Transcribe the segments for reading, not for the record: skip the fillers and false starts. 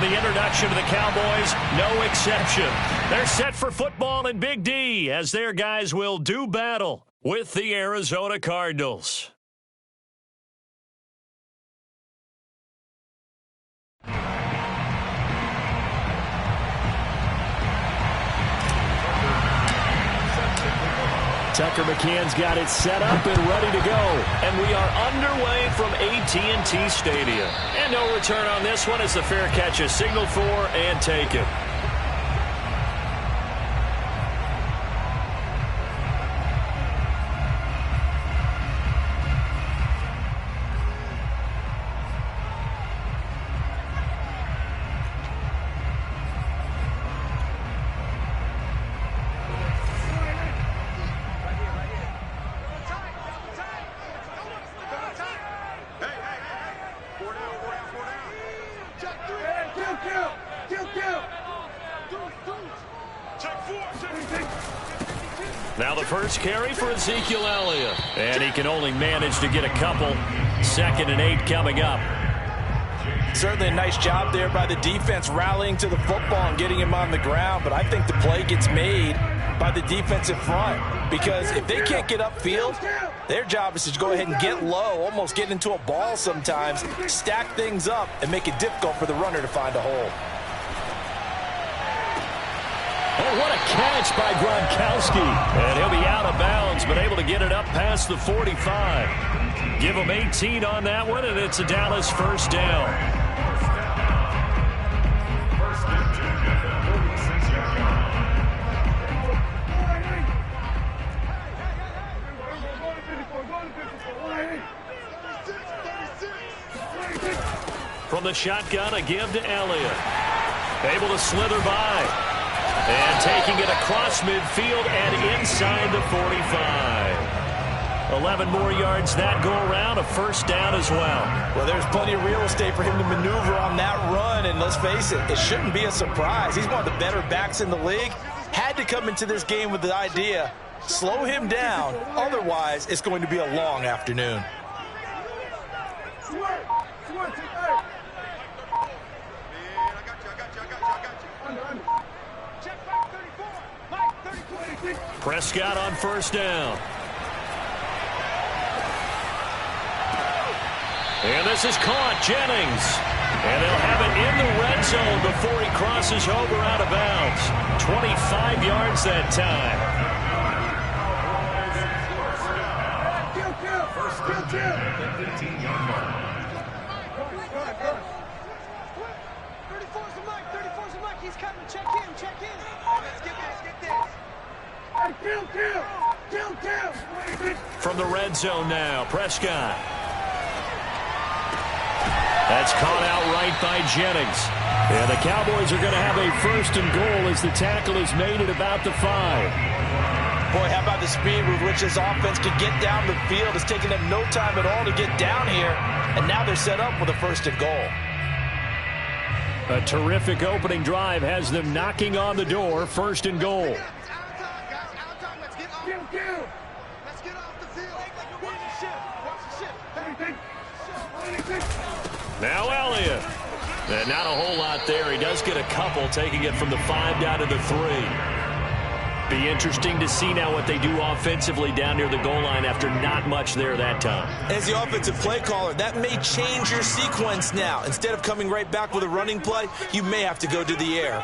the introduction to the Cowboys, no exception. They're set for football in Big D as their guys will do battle with the Arizona Cardinals. Tucker McCann's got it set up and ready to go. And we are underway from AT&T Stadium. And no return on this one as the fair catch is signaled for and taken. Now the first carry for Ezekiel Elliott. And he can only manage to get a couple. 2nd and 8 coming up. Certainly a nice job there by the defense rallying to the football and getting him on the ground. But I think the play gets made by the defensive front. Because if they can't get upfield, their job is to go ahead and get low, almost get into a ball sometimes, stack things up, and make it difficult for the runner to find a hole. Oh, what a catch by Gronkowski. And he'll be out of bounds, but able to get it up past the 45. Give him 18 on that one, and it's a Dallas first down. From the shotgun, a give to Elliott. Able to slither by. And taking it across midfield and inside the 45. 11 more yards that go around, a first down as well. Well, there's plenty of real estate for him to maneuver on that run, and let's face it, it shouldn't be a surprise. He's one of the better backs in the league. Had to come into this game with the idea, slow him down, otherwise it's going to be a long afternoon. Prescott on first down. And this is caught, Jennings. And they'll have it in the red zone before he crosses over out of bounds. 25 yards that time. He's coming. Check in. Let's get this. From the red zone now, Prescott. That's caught out right by Jennings. And the Cowboys are going to have a first and goal as the tackle is made at about the 5. Boy, how about the speed with which this offense could get down the field? It's taken them no time at all to get down here. And now they're set up with a first and goal. A terrific opening drive has them knocking on the door, first and goal. Let's get off the field. Watch the ship. Now Elliott. And not a whole lot there. He does get a couple, taking it from the 5 down to the 3. Be interesting to see now what they do offensively down near the goal line after not much there that time. As the offensive play caller, that may change your sequence now. Instead of coming right back with a running play, you may have to go to the air.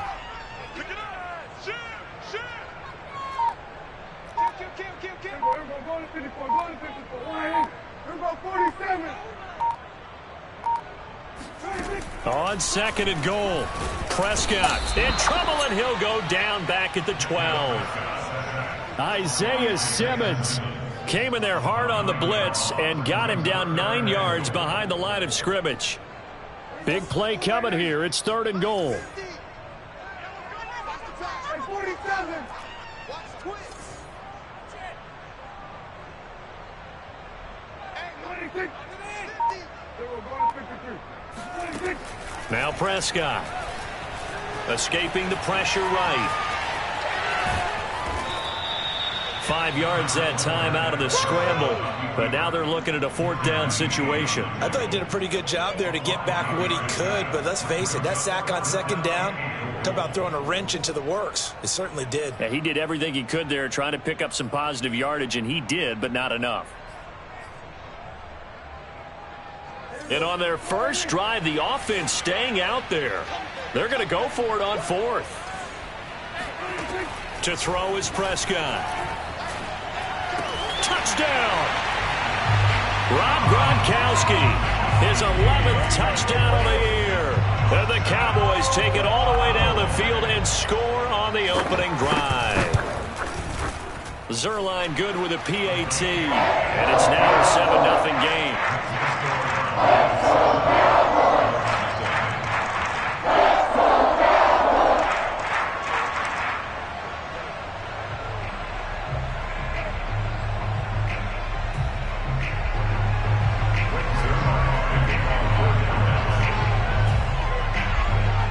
On 2nd and goal, Prescott in trouble, and he'll go down back at the 12. Isaiah Simmons came in there hard on the blitz and got him down 9 yards behind the line of scrimmage. Big play coming here. It's 3rd and goal. Now Prescott escaping the pressure right. 5 yards that time out of the scramble. But now they're looking at a 4th down situation. I thought he did a pretty good job there to get back what he could. But let's face it, that sack on 2nd down, talk about throwing a wrench into the works. It certainly did. Yeah, he did everything he could there trying to pick up some positive yardage, and he did, but not enough. And on their first drive, the offense staying out there. They're going to go for it on 4th. To throw is Prescott. Touchdown! Rob Gronkowski, his 11th touchdown of the year. And the Cowboys take it all the way down the field and score on the opening drive. Zerline good with a PAT, and it's now a 7-0 game.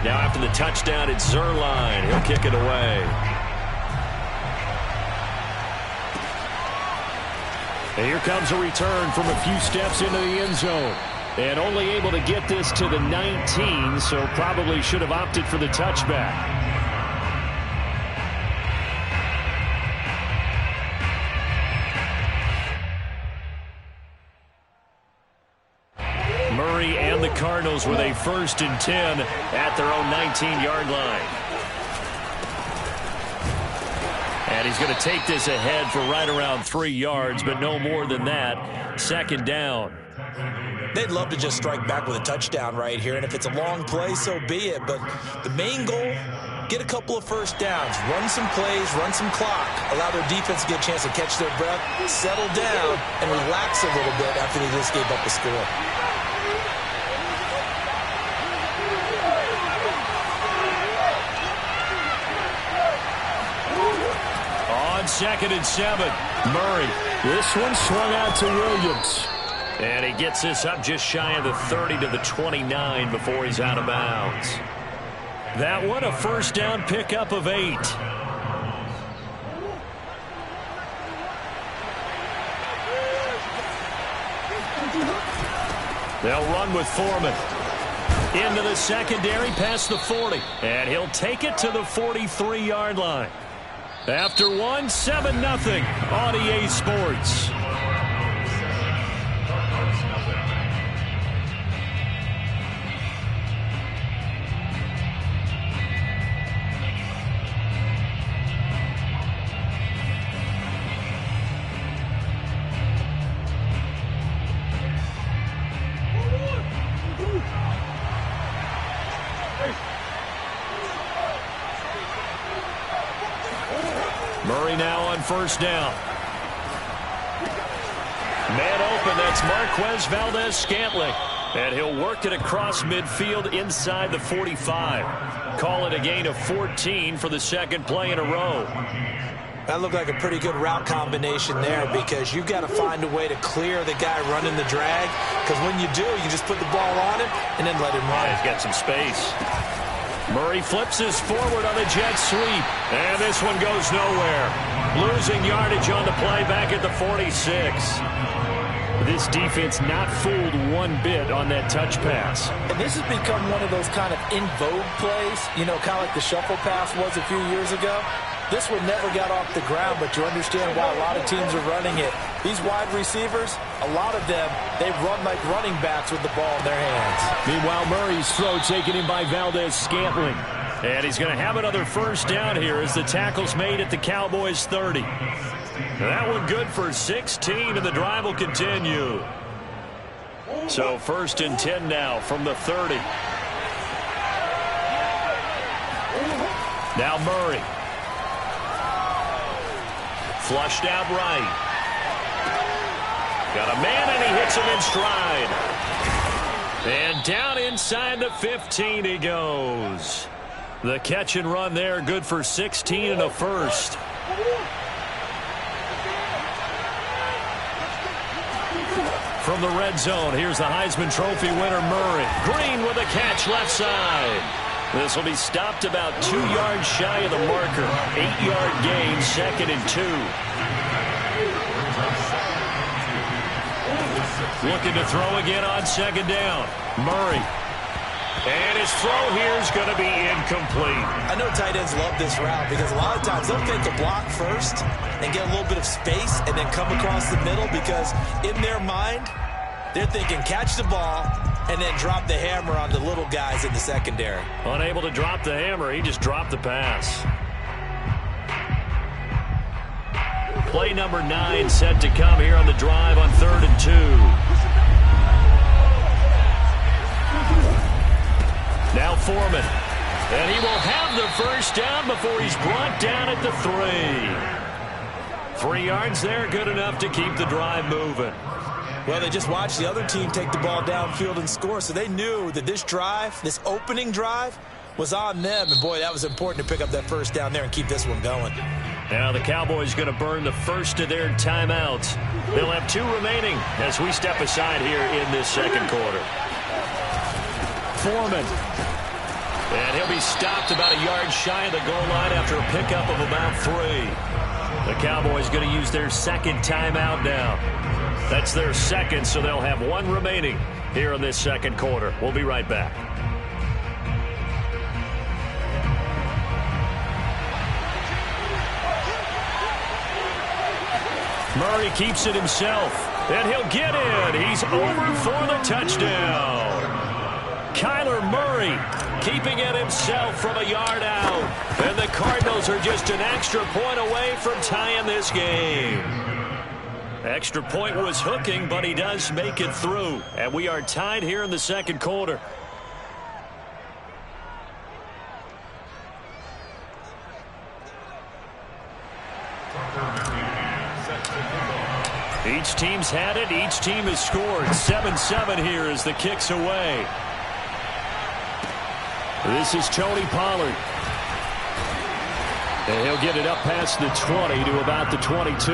Now after the touchdown, it's Zerline. He'll kick it away. And here comes a return from a few steps into the end zone. And only able to get this to the 19, so probably should have opted for the touchback. Murray and the Cardinals with a 1st and 10 at their own 19-yard line. And he's going to take this ahead for right around 3 yards, but no more than that. 2nd down. They'd love to just strike back with a touchdown right here, and if it's a long play, so be it. But the main goal, get a couple of 1st downs, run some plays, run some clock, allow their defense to get a chance to catch their breath, settle down, and relax a little bit after they just gave up a score. On 2nd and 7, Murray. This one swung out to Williams. And he gets this up just shy of the 30 to the 29 before he's out of bounds. That one a 1st down pickup of 8. They'll run with Foreman. Into the secondary past the 40. And he'll take it to the 43-yard line. After one, 7-0 on EA Sports. Murray now on 1st down. Man open, that's Marquez Valdez-Scantling. And he'll work it across midfield inside the 45. Call it a gain of 14 for the 2nd play in a row. That looked like a pretty good route combination there because you've got to find a way to clear the guy running the drag. Because when you do, you just put the ball on him and then let him run. Yeah, he's got some space. Murray flips this forward on the jet sweep. And this one goes nowhere. Losing yardage on the play back at the 46. This defense not fooled one bit on that touch pass. And this has become one of those kind of in vogue plays, you know, kind of like the shuffle pass was a few years ago. This one never got off the ground, but you understand why a lot of teams are running it. These wide receivers, a lot of them, they run like running backs with the ball in their hands. Meanwhile, Murray's throw taken in by Valdez-Scantling. And he's going to have another 1st down here as the tackle's made at the Cowboys 30. That one good for 16, and the drive will continue. So 1st and 10 now from the 30. Now Murray. Flushed out right. Got a man, and he hits him in stride. And down inside the 15 he goes. The catch and run there, good for 16 and a 1st. From the red zone, here's the Heisman Trophy winner, Murray. Green with a catch left side. This will be stopped about 2 yards shy of the marker. 8-yard gain, 2nd and 2. Looking to throw again on second down. Murray. And his throw here is going to be incomplete. I know tight ends love this route because a lot of times they'll take a block first and get a little bit of space and then come across the middle because in their mind, they're thinking catch the ball and then drop the hammer on the little guys in the secondary. Unable to drop the hammer, he just dropped the pass. Play number 9 set to come here on the drive on 3rd and 2. Now Foreman. And he will have the first down before he's brought down at the 3. 3 yards there, good enough to keep the drive moving. Well, they just watched the other team take the ball downfield and score, so they knew that this drive, this opening drive, was on them. And, boy, that was important to pick up that first down there and keep this one going. Now the Cowboys going to burn the first of their timeouts. They'll have 2 remaining as we step aside here in this second quarter. Foreman. And he'll be stopped about a yard shy of the goal line after a pickup of about 3. The Cowboys going to use their second timeout now. That's their second, so they'll have 1 remaining here in this second quarter. We'll be right back. Murray keeps it himself, and he'll get in. He's over for the touchdown. Kyler Murray keeping it himself from a yard out. And the Cardinals are just an extra point away from tying this game. Extra point was hooking, but he does make it through. And we are tied here in the second quarter. Each team's had it. Each team has scored. 7-7 here as the kick's away. This is Tony Pollard. And he'll get it up past the 20 to about the 22.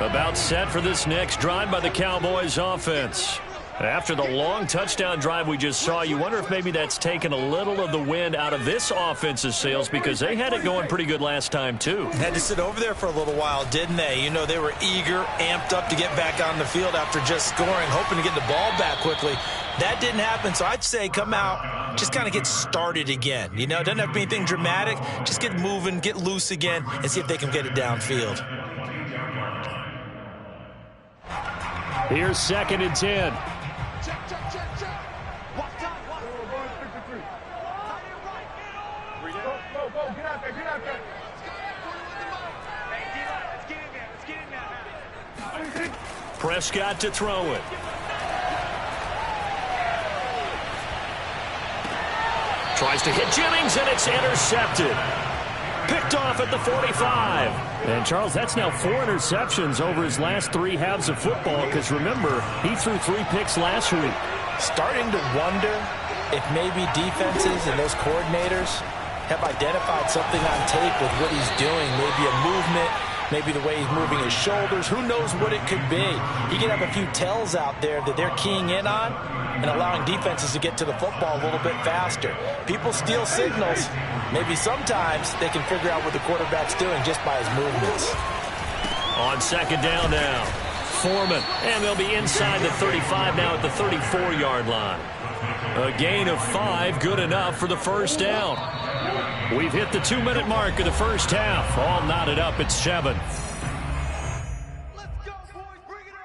About set for this next drive by the Cowboys offense. After the long touchdown drive we just saw, you wonder if maybe that's taken a little of the wind out of this offense's sails because they had it going pretty good last time, too. Had to sit over there for a little while, didn't they? You know, they were eager, amped up to get back on the field after just scoring, hoping to get the ball back quickly. That didn't happen, so I'd say come out, just kind of get started again. You know, it doesn't have to be anything dramatic. Just get moving, get loose again, and see if they can get it downfield. Here's 2nd and 10. Prescott to throw it. Tries to hit Jennings, and it's intercepted. Picked off at the 45. And, Charles, that's now 4 interceptions over his last 3 halves of football because, remember, he threw 3 picks last week. Starting to wonder if maybe defenses and those coordinators have identified something on tape with what he's doing, maybe a movement, maybe the way he's moving his shoulders. Who knows what it could be? He could have a few tells out there that they're keying in on and allowing defenses to get to the football a little bit faster. People steal signals. Maybe sometimes they can figure out what the quarterback's doing just by his movements. On 2nd down now, Foreman. And they'll be inside the 35 now at the 34-yard line. A gain of 5, good enough for the first down. We've hit the 2-minute mark of the first half. All knotted up at 7. Let's go, boys. Bring it up.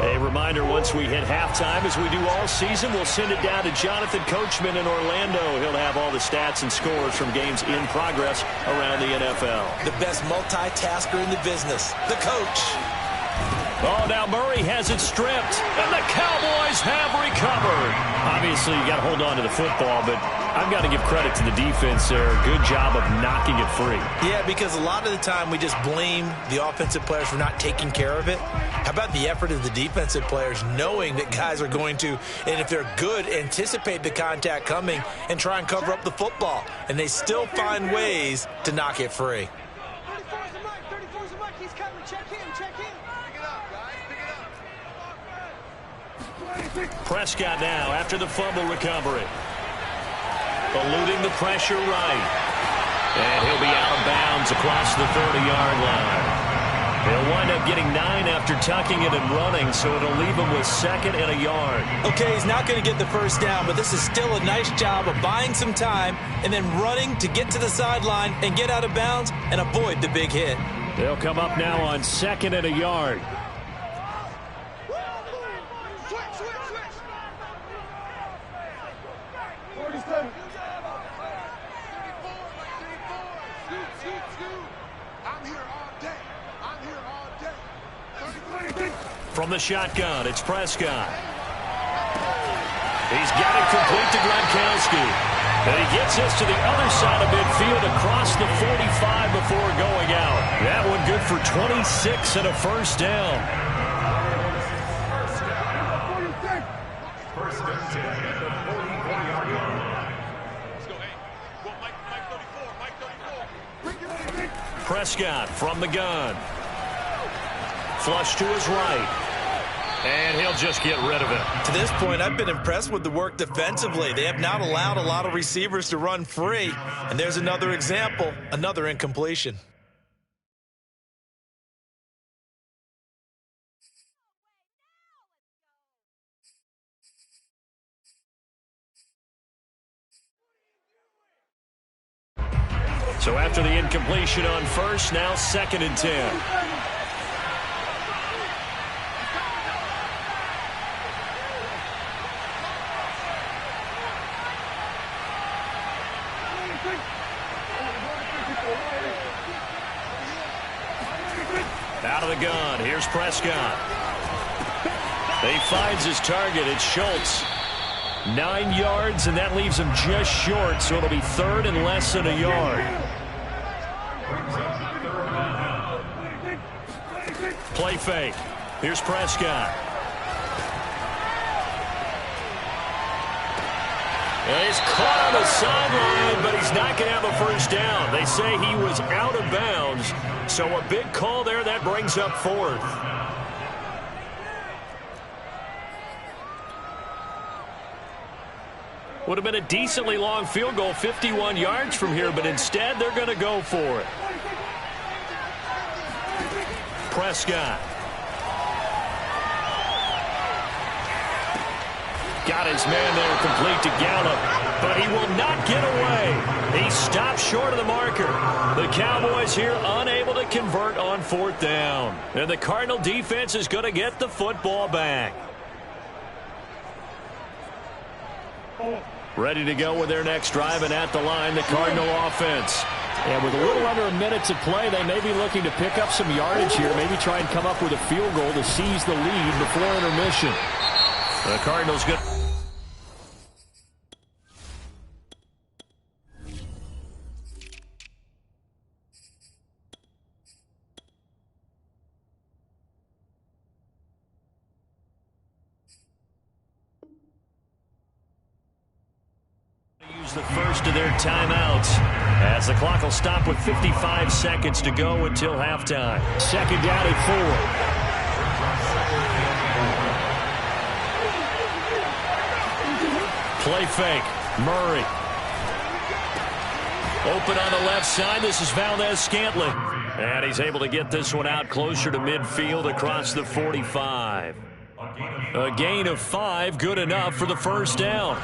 A reminder, once we hit halftime, as we do all season, we'll send it down to Jonathan Coachman in Orlando. He'll have all the stats and scores from games in progress around the NFL. The best multitasker in the business, the coach. Oh, now Murray has it stripped, and the Cowboys have recovered. Obviously, you got to hold on to the football, but I've got to give credit to the defense there. Good job of knocking it free. Yeah, because a lot of the time we just blame the offensive players for not taking care of it. How about the effort of the defensive players knowing that guys are going to, and if they're good, anticipate the contact coming and try and cover up the football. And they still find ways to knock it free. 34's the mic. 34's the mic. He's coming. Check him. Check him. Pick it up, guys. Pick it up. Prescott now after the fumble recovery. Eluding the pressure right. And he'll be out of bounds across the 30-yard line. They'll wind up getting 9 after tucking it and running, so it'll leave him with 2nd and a yard. Okay, he's not going to get the first down, but this is still a nice job of buying some time and then running to get to the sideline and get out of bounds and avoid the big hit. They'll come up now on 2nd and a yard. From the shotgun, it's Prescott. He's got it complete to Gronkowski. And he gets us to the other side of midfield across the 45 before going out. That one good for 26 and a first down. Prescott from the gun. Flush to his right. And he'll just get rid of it. To this point, I've been impressed with the work defensively. They have not allowed a lot of receivers to run free. And there's another example, another incompletion. So after the incompletion on first, now 2nd and 10. Out of the gun, here's Prescott. He finds his target, it's Schultz. 9 yards, and that leaves him just short, so it'll be 3rd and less than a yard. Play fake. Here's Prescott. And he's caught on the sideline, but he's not going to have a first down. They say he was out of bounds, so a big call there that brings up 4th. Would have been a decently long field goal, 51 yards from here, but instead they're going to go for it. Prescott. Got his man there complete to Gallup, but he will not get away. He stopped short of the marker. The Cowboys here unable to convert on 4th down. And the Cardinal defense is going to get the football back. Ready to go with their next drive, and at the line, the Cardinal offense. And with a little under a minute to play, they may be looking to pick up some yardage here, maybe try and come up with a field goal to seize the lead before intermission. The Cardinals good. Use the first of their timeouts as the clock will stop with 55 seconds to go until halftime. 2nd down and 4. Play fake. Murray. Open on the left side. This is Valdez-Scantling. And he's able to get this one out closer to midfield across the 45. A gain of 5, good enough for the first down.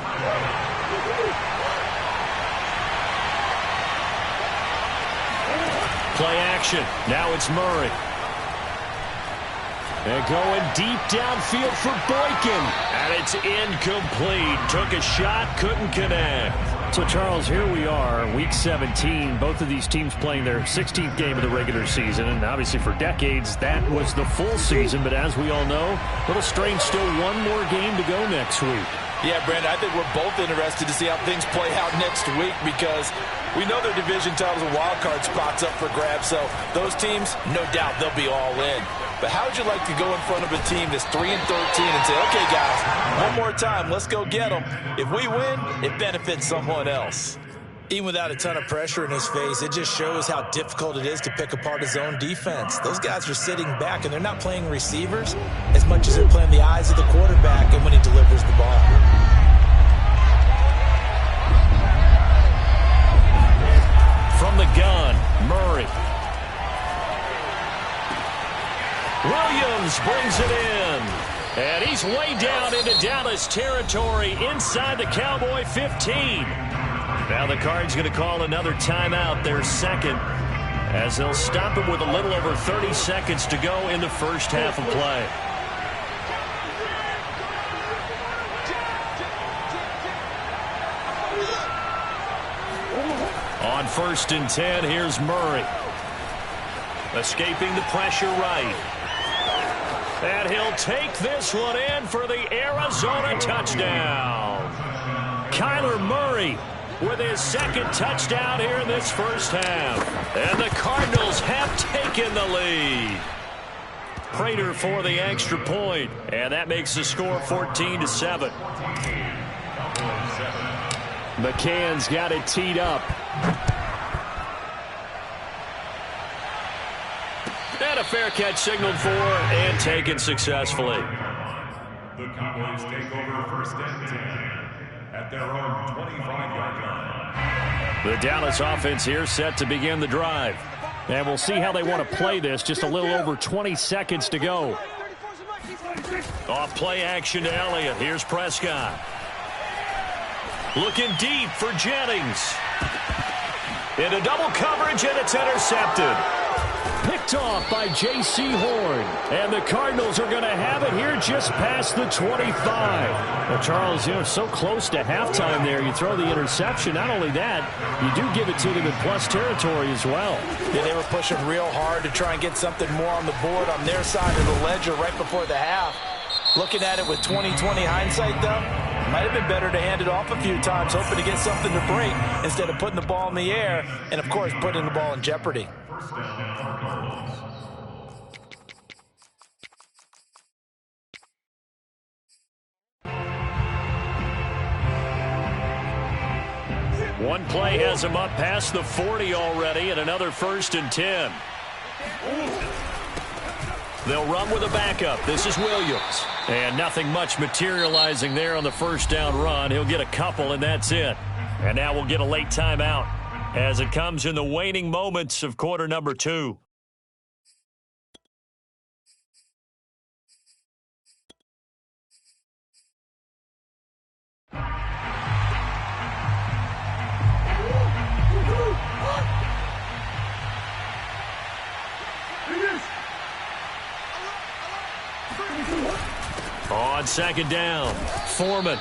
Play action. Now it's Murray. And going deep downfield for Boykin. And it's incomplete. Took a shot, couldn't connect. So, Charles, here we are, Week 17. Both of these teams playing their 16th game of the regular season. And obviously for decades, that was the full season. But as we all know, a little strange, still one more game to go next week. Yeah, Brandon, I think we're both interested to see how things play out next week because we know their division titles and wild card spots up for grabs. So those teams, no doubt, they'll be all in. But how would you like to go in front of a team that's 3-13 and say, okay, guys, one more time, let's go get them. If we win, it benefits someone else. Even without a ton of pressure in his face, it just shows how difficult it is to pick apart his own defense. Those guys are sitting back, and they're not playing receivers as much as they're playing the eyes of the quarterback and when he delivers the ball. From the gun, Murray. Williams brings it in. And he's way down into Dallas territory inside the Cowboy 15. Now the Cards going to call another timeout, their second, as they'll stop him with a little over 30 seconds to go in the first half of play. On 1st and 10, here's Murray. Escaping the pressure right. And he'll take this one in for the Arizona touchdown. Kyler Murray with his second touchdown here in this first half. And the Cardinals have taken the lead. Prater for the extra point. And that makes the score 14-7. McCann's got it teed up. And a fair catch signaled for and taken successfully. The Cowboys take over 1st and 10 at their own 25-yard line. The Dallas offense here set to begin the drive. And we'll see how they want to play this. Just a little over 20 seconds to go. Off play action to Elliott. Here's Prescott. Looking deep for Jennings. Into double coverage, and it's intercepted. Picked off by J.C. Horn. And the Cardinals are going to have it here just past the 25. Well, Charles, so close to halftime there. You throw the interception. Not only that, you do give it to them in plus territory as well. Yeah, they were pushing real hard to try and get something more on the board on their side of the ledger right before the half. Looking at it with 20/20 hindsight, though, might have been better to hand it off a few times, hoping to get something to break instead of putting the ball in the air and, of course, putting the ball in jeopardy. One play has him up past the 40 already, and another 1st and 10. They'll run with a backup. This is Williams. And nothing much materializing there on the first down run. He'll get a couple, and that's it. And now we'll get a late timeout as it comes in the waning moments of quarter number 2. On 2nd down, Foreman.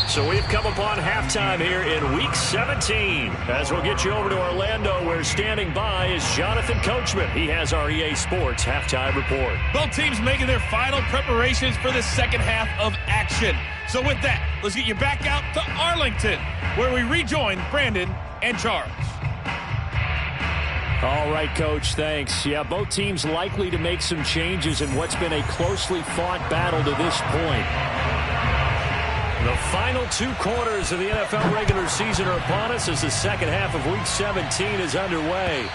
So we've come upon halftime here in Week 17. As we'll get you over to Orlando, where standing by is Jonathan Coachman. He has our EA Sports halftime report. Both teams making their final preparations for the second half of action. So with that, let's get you back out to Arlington, where we rejoin Brandon and Charles. All right, Coach, thanks. Yeah, both teams likely to make some changes in what's been a closely fought battle to this point. The final 2 quarters of the NFL regular season are upon us as the second half of Week 17 is underway.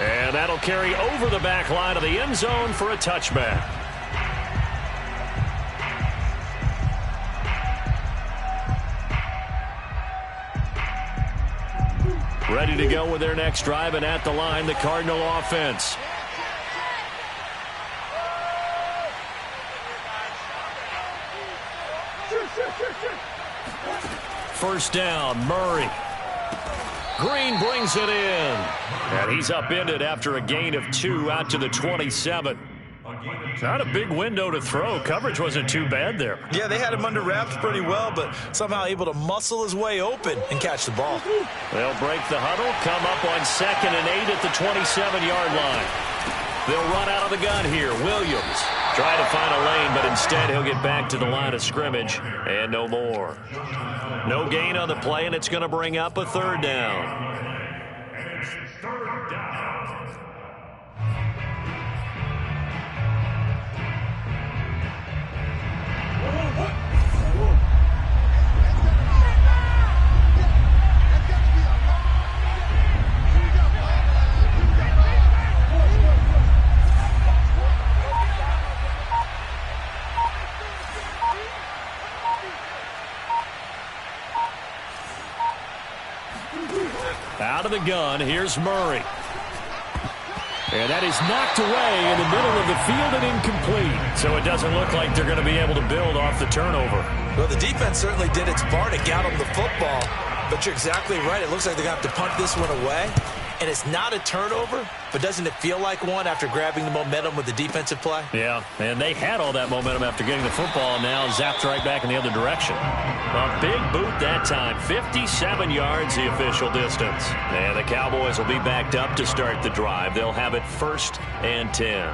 And that'll carry over the back line of the end zone for a touchback. Ready to go with their next drive, and at the line, the Cardinal offense. First down, Murray. Green brings it in. And he's upended after a gain of 2 out to the 27. Not a big window to throw. Coverage wasn't too bad there. Yeah, they had him under wraps pretty well, but somehow able to muscle his way open and catch the ball. They'll break the huddle, come up on 2nd and 8 at the 27-yard line. They'll run out of the gun here. Williams try to find a lane, but instead he'll get back to the line of scrimmage and no more. No gain on the play, and it's going to bring up a 3rd down. And it's 3rd down. Out of the gun, here's Murray. And that is knocked away in the middle of the field and incomplete. So it doesn't look like they're going to be able to build off the turnover. Well, the defense certainly did its part to get them the football. But you're exactly right. It looks like they're going to have to punt this one away. And it's not a turnover, but doesn't it feel like one after grabbing the momentum with the defensive play? Yeah, and they had all that momentum after getting the football, and now zapped right back in the other direction. A big boot that time, 57 yards the official distance. And the Cowboys will be backed up to start the drive. They'll have it 1st and 10.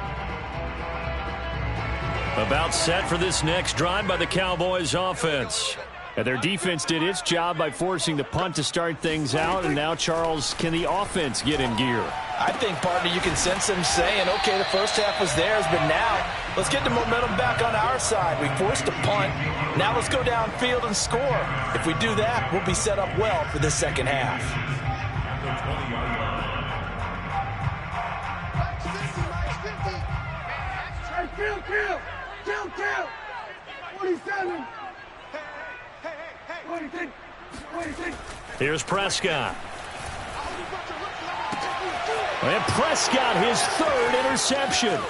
About set for this next drive by the Cowboys offense. And their defense did its job by forcing the punt to start things out. And now, Charles, can the offense get in gear? I think, partner, you can sense them saying, okay, the first half was theirs, but now let's get the momentum back on our side. We forced a punt. Now let's go downfield and score. If we do that, we'll be set up well for this second half. Kill! 47! Here's Prescott. And Prescott, his 3rd interception.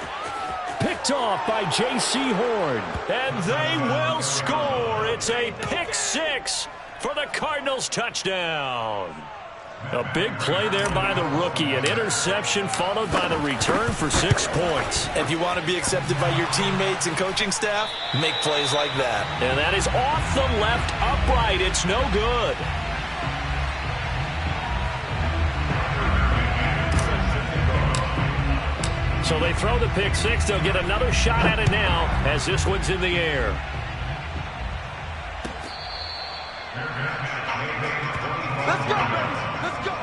Picked off by J.C. Horn. And they will score. It's a pick 6 for the Cardinals touchdown. A big play there by the rookie. An interception followed by the return for 6 points. If you want to be accepted by your teammates and coaching staff, make plays like that. And that is off the left upright. It's no good. So they throw the pick 6. They'll get another shot at it now as this one's in the air. Let's go, baby! Let's go!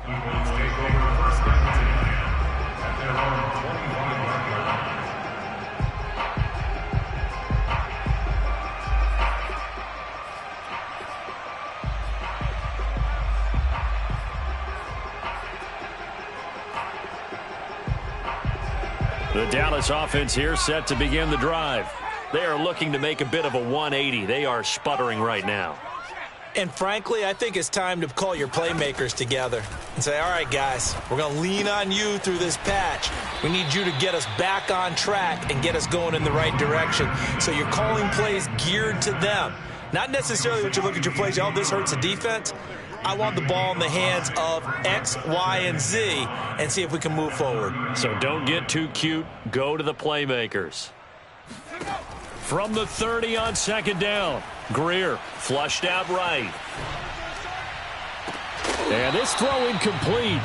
Cowboys take over 1st and 10 at their own 25-yard line. The Dallas offense here set to begin the drive. They are looking to make a bit of a 180. They are sputtering right now. And frankly, I think it's time to call your playmakers together and say, all right, guys, we're going to lean on you through this patch. We need you to get us back on track and get us going in the right direction. So you're calling plays geared to them. Not necessarily what you look at your plays, oh, this hurts the defense. I want the ball in the hands of X, Y, and Z and see if we can move forward. So don't get too cute. Go to the playmakers. From the 30 on 2nd down. Greer flushed out right. And this throw incomplete.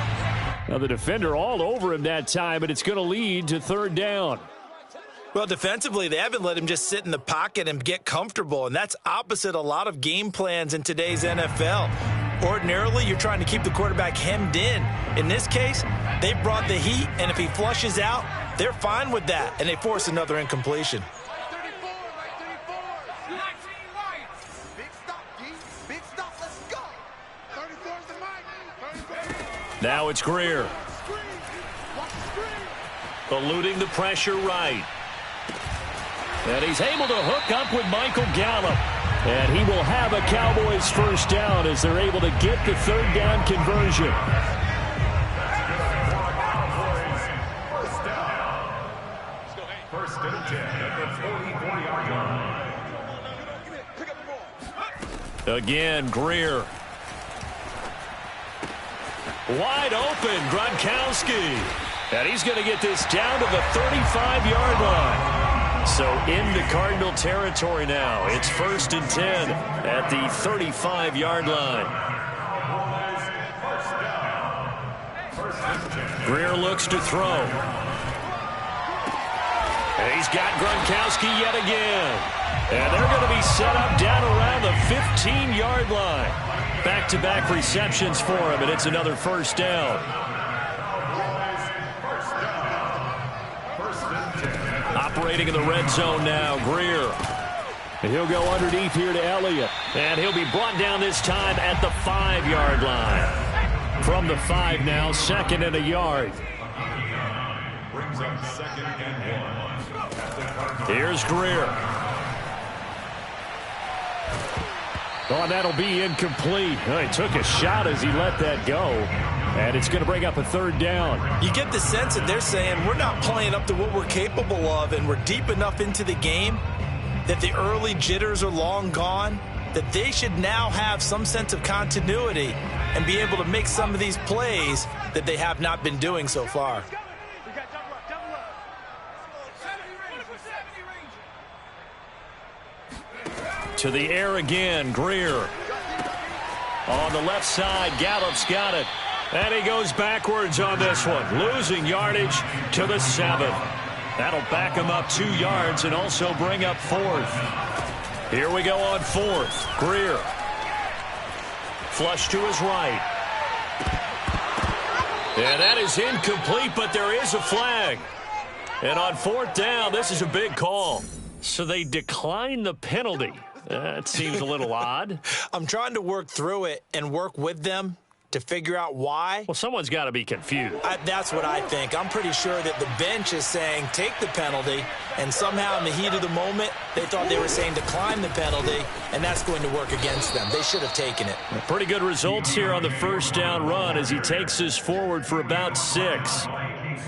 Now the defender all over him that time, but it's going to lead to 3rd down. Well, defensively, they haven't let him just sit in the pocket and get comfortable, and that's opposite a lot of game plans in today's NFL. Ordinarily, you're trying to keep the quarterback hemmed in. In this case, they brought the heat, and if he flushes out, they're fine with that, and they force another incompletion. Now it's Greer. Eluding the pressure right. And he's able to hook up with Michael Gallup. And he will have a Cowboys first down as they're able to get the third down conversion. First and 10 at the 44-yard line. Again, Greer. Wide open, Gronkowski. And he's going to get this down to the 35-yard line. So into Cardinal territory now. It's first and 10 at the 35-yard line. Greer looks to throw. And he's got Gronkowski yet again. And they're going to be set up down around the 15-yard line. Back-to-back receptions for him, and it's another first down. Operating in the red zone now, Greer. And he'll go underneath here to Elliott. And he'll be brought down this time at the 5-yard line. From the 5 now, second and a yard. Brings up second and 1. Here's Greer. Oh, and that'll be incomplete. Oh, he took a shot as he let that go. And it's going to bring up a third down. You get the sense that they're saying we're not playing up to what we're capable of, and we're deep enough into the game that the early jitters are long gone, that they should now have some sense of continuity and be able to make some of these plays that they have not been doing so far. To the air again, Greer. On the left side, Gallup's got it. And he goes backwards on this one, losing yardage to the 7. That'll back him up 2 yards and also bring up 4th. Here we go on 4th. Greer. Flush to his right. And that is incomplete, but there is a flag. And on 4th down, this is a big call. So they decline the penalty. That seems a little odd. I'm trying to work through it and work with them to figure out why. Well, someone's got to be confused. That's what I think. I'm pretty sure that the bench is saying take the penalty, and somehow in the heat of the moment, they thought they were saying decline the penalty, and that's going to work against them. They should have taken it. Pretty good results here on the first down run as he takes us forward for about 6.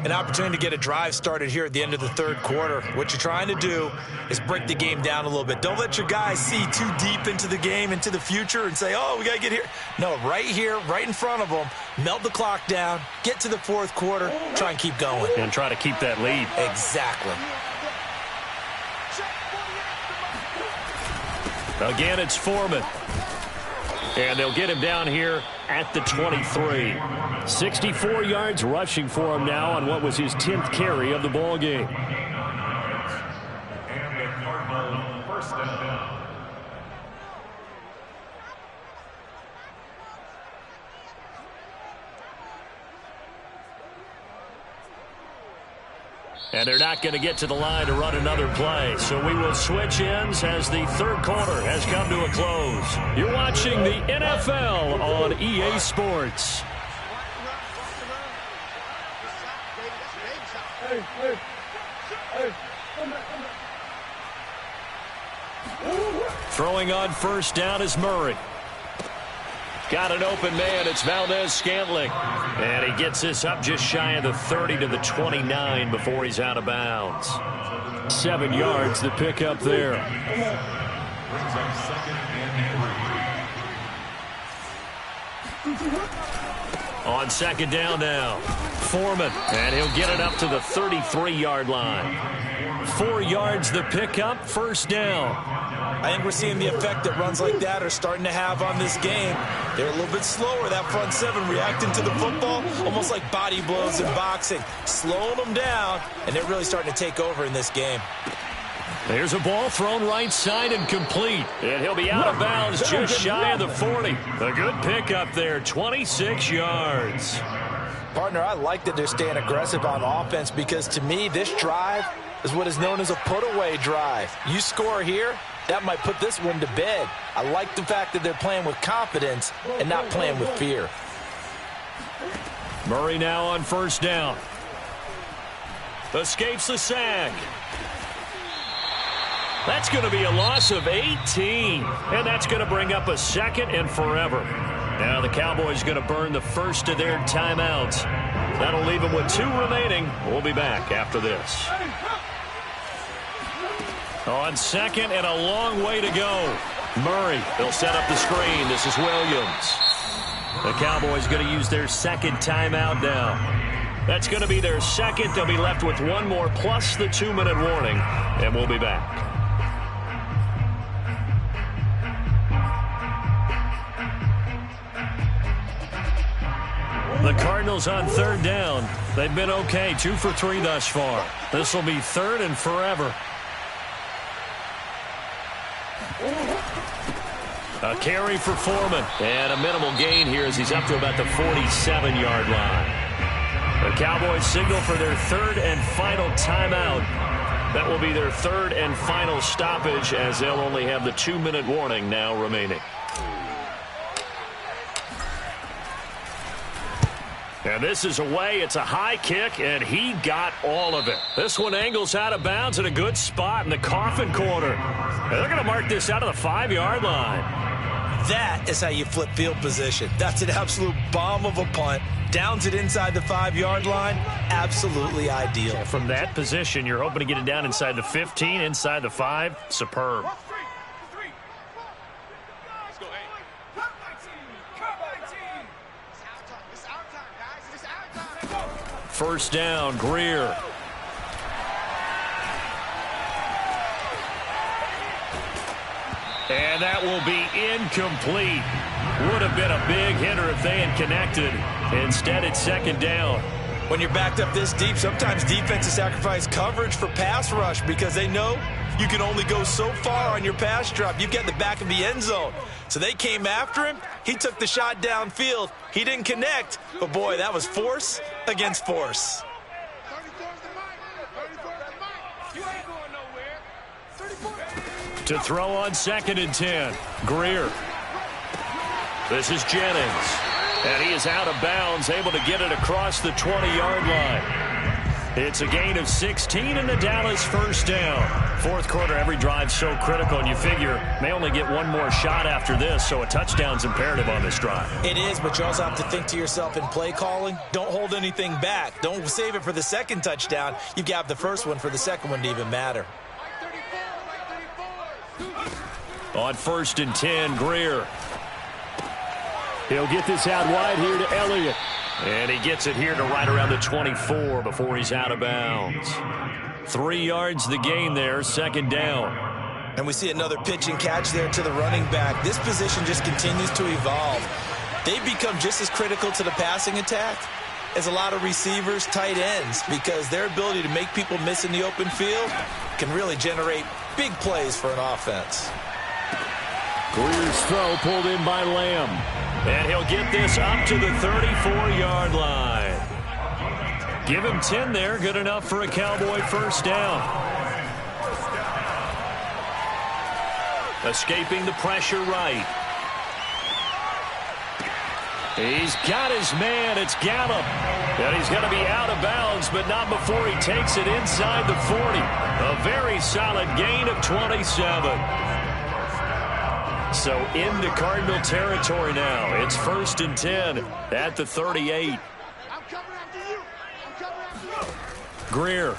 An opportunity to get a drive started here at the end of the third quarter. What you're trying to do is break the game down a little bit. Don't let your guys see too deep into the game, into the future, and say, oh, we got to get here. No, right here, right in front of them, melt the clock down, get to the fourth quarter, try and keep going. And try to keep that lead. Exactly. Again, it's Foreman. And they'll get him down here at the 23. 64 yards rushing for him now on what was his 10th carry of the ball game. And the Cardinals first down. And they're not going to get to the line to run another play. So we will switch ends as the third quarter has come to a close. You're watching the NFL on EA Sports. Throwing on first down is Murray. Got an open man. It's Valdez-Scantling. And he gets this up just shy of the 30 to the 29 before he's out of bounds. 7 yards the pick up there. Brings up second and 3. On second down now, Foreman. And he'll get it up to the 33-yard line. 4 yards the pickup, first down. I think we're seeing the effect that runs like that are starting to have on this game. They're a little bit slower, that front 7, reacting to the football, almost like body blows in boxing, slowing them down, and they're really starting to take over in this game. There's a ball thrown right side and complete. And he'll be out of bounds just shy of the 40. A good pickup there, 26 yards. Partner, I like that they're staying aggressive on offense because, to me, this drive is what is known as a put-away drive. You score here, that might put this one to bed. I like the fact that they're playing with confidence and not playing with fear. Murray now on first down. Escapes the sack. That's going to be a loss of 18. And that's going to bring up a 2nd and forever. Now the Cowboys going to burn the first of their timeouts. That'll leave them with 2 remaining. We'll be back after this. On 2nd and a long way to go. Murray, they'll set up the screen. This is Williams. The Cowboys going to use their 2nd timeout now. That's going to be their 2nd. They'll be left with 1 more plus the 2-minute warning, and we'll be back. The Cardinals on 3rd down. They've been okay, 2 for 3 thus far. This will be 3rd and forever. A carry for Foreman. And a minimal gain here as he's up to about the 47-yard line. The Cowboys signal for their 3rd and final timeout. That will be their 3rd and final stoppage as they'll only have the 2-minute warning now remaining. And this is away. It's a high kick, and he got all of it. This one angles out of bounds in a good spot in the coffin corner. And they're going to mark this out of the 5-yard line. That is how you flip field position. That's an absolute bomb of a punt. Downs it inside the 5-yard line. Absolutely ideal. From that position, you're hoping to get it down inside the 15, inside the 5. Superb. First down, Greer. And that will be incomplete. Would have been a big hitter if they had connected. Instead, it's 2nd down. When you're backed up this deep, sometimes defenses sacrifice coverage for pass rush because they know you can only go so far on your pass drop. You get in the back of the end zone. So they came after him. He took the shot downfield. He didn't connect. But, boy, that was force against force. To throw on 2nd and 10. Greer. This is Jennings. And he is out of bounds, able to get it across the 20-yard line. It's a gain of 16 in the Dallas first down. 4th quarter, every drive so critical, and you figure they only get 1 more shot after this, so a touchdown's imperative on this drive. It is, but you also have to think to yourself in play calling, don't hold anything back. Don't save it for the 2nd touchdown. You've got the first one for the 2nd one to even matter. On 1st and 10, Greer. He'll get this out wide here to Elliott. And he gets it here to right around the 24 before he's out of bounds. 3 yards the gain there, 2nd down. And we see another pitch and catch there to the running back. This position just continues to evolve. They've become just as critical to the passing attack as a lot of receivers, tight ends, because their ability to make people miss in the open field can really generate big plays for an offense. Greer's throw pulled in by Lamb. And he'll get this up to the 34-yard line. Give him 10 there. Good enough for a Cowboy first down. Escaping the pressure right. He's got his man. It's Gallup. And he's going to be out of bounds, but not before he takes it inside the 40. A very solid gain of 27. So into Cardinal territory now. It's 1st and 10 at the 38. I'm coming after you. I'm coming after you. Greer.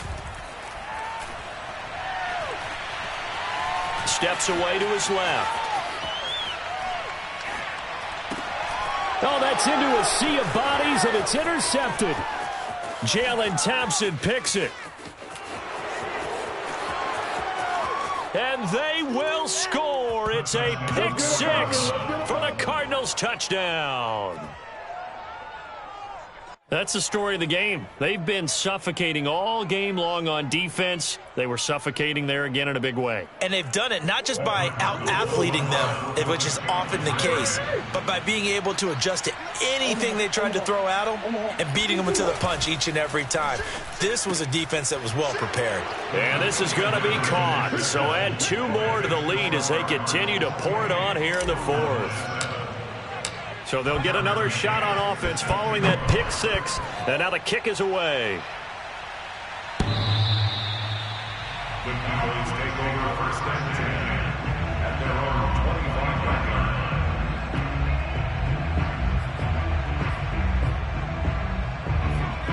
Steps away to his left. Oh, that's into a sea of bodies, and it's intercepted. Jalen Thompson picks it. And they will score. It's a pick 6 for the Cardinals touchdown. That's the story of the game. They've been suffocating all game long on defense. They were suffocating there again in a big way. And they've done it not just by out-athleting them, which is often the case, but by being able to adjust to anything they tried to throw at them and beating them into the punch each and every time. This was a defense that was well prepared. And this is going to be caught. So add 2 more to the lead as they continue to pour it on here in the 4th. So they'll get another shot on offense following that pick 6. And now the kick is away. The Cowboys take over first and 10 at their own 25-yard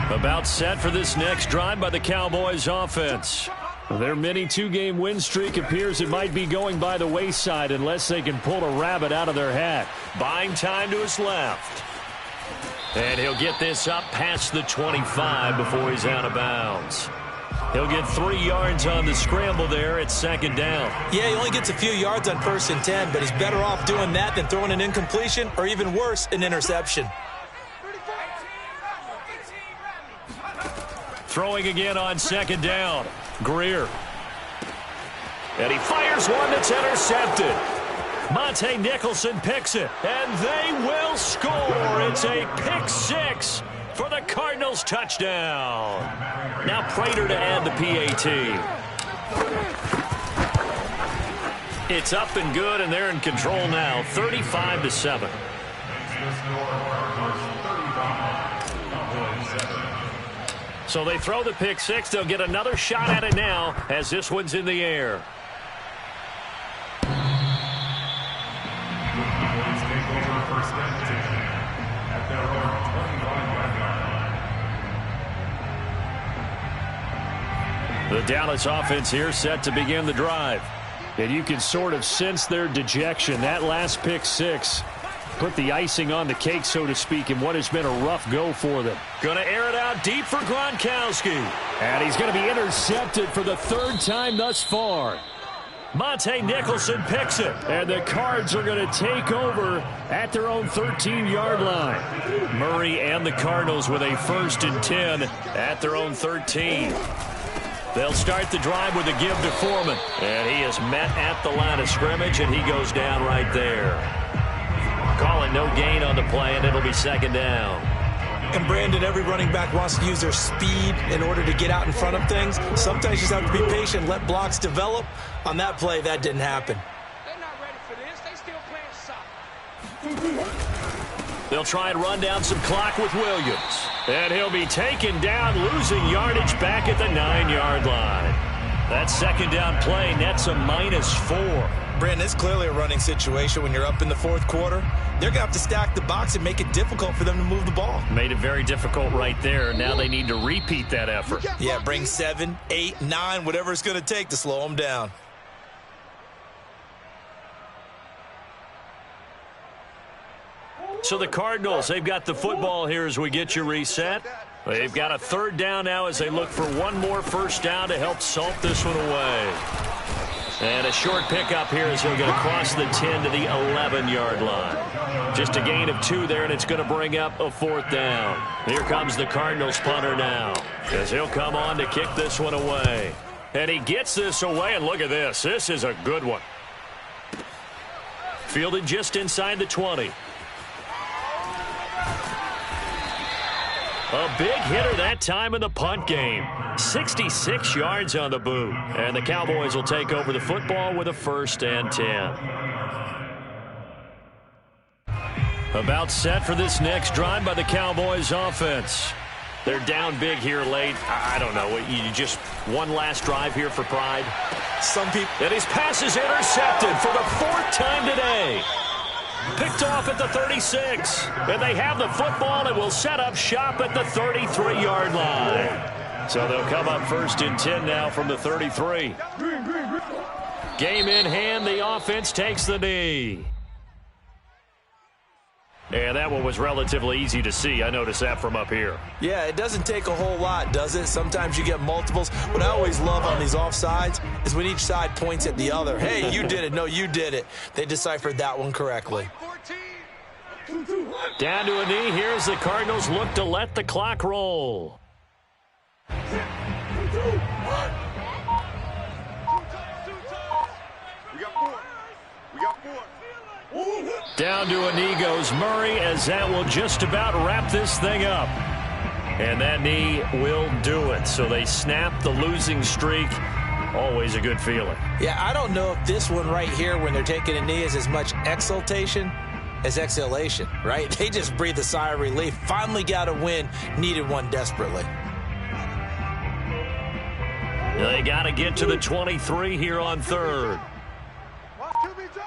line. About set for this next drive by the Cowboys offense. Their mini two-game win streak appears it might be going by the wayside unless they can pull a rabbit out of their hat. Buying time to his left. And he'll get this up past the 25 before he's out of bounds. He'll get 3 yards on the scramble there at second down. Yeah, he only gets a few yards on 1st and 10, but he's better off doing that than throwing an incompletion or even worse, an interception. Throwing again on second down. Greer. And he fires one that's intercepted. Monte Nicholson picks it, and they will score. It's a pick 6 for the Cardinals touchdown. Now Prater to add the PAT. It's up and good, and they're in control now, 35-7. So they throw the pick 6. They'll get another shot at it now as this one's in the air. The Dallas offense here set to begin the drive. And you can sort of sense their dejection. That last pick 6 put the icing on the cake, so to speak, in what has been a rough go for them. Going to air it out deep for Gronkowski. And he's going to be intercepted for the 3rd time thus far. Monte Nicholson picks it. And the Cards are going to take over at their own 13-yard line. Murray and the Cardinals with a 1st and 10 at their own 13. They'll start the drive with a give to Foreman. And he is met at the line of scrimmage, and he goes down right there. Calling no gain on the play, and it'll be second down. And Brandon, every running back wants to use their speed in order to get out in front of things. Sometimes you just have to be patient, let blocks develop. On that play, that didn't happen. They're not ready for this. They still playing soft. They'll try and run down some clock with Williams. And he'll be taken down, losing yardage back at the 9-yard line. That second down play nets a -4. Brandon, it's clearly a running situation when you're up in the 4th quarter. They're going to have to stack the box and make it difficult for them to move the ball. Made it very difficult right there. Now they need to repeat that effort. Yeah, bring 7, 8, 9, whatever it's going to take to slow them down. So the Cardinals, they've got the football here as we get you reset. They've got a 3rd down now as they look for one more first down to help salt this one away. And a short pickup here as he'll go across the 10 to the 11-yard line. Just a gain of 2 there, and it's going to bring up a 4th down. Here comes the Cardinals punter now as he'll come on to kick this one away. And he gets this away, and look at this. This is a good one. Fielded just inside the 20. A big hitter that time in the punt game. 66 yards on the boot. And the Cowboys will take over the football with a 1st and 10. About set for this next drive by the Cowboys offense. They're down big here late. I don't know. You just one last drive here for pride. Some people. And his pass is intercepted for the 4th time today. Picked off at the 36. And they have the football and will set up shop at the 33-yard line. So they'll come up 1st and 10 now from the 33. Game in hand, the offense takes the knee. And that one was relatively easy to see. I noticed that from up here. Yeah, it doesn't take a whole lot, does it? Sometimes you get multiples. What I always love on these offsides is when each side points at the other. Hey, you did it. No, you did it. They deciphered that one correctly. Down to a knee here as the Cardinals look to let the clock roll. Down to a knee goes Murray as that will just about wrap this thing up. And that knee will do it. So they snap the losing streak. Always a good feeling. Yeah, I don't know if this one right here when they're taking a knee is as much exultation as exhalation, right? They just breathe a sigh of relief. Finally got a win. Needed one desperately. They got to get to the 23 here on third. Watch QB jump.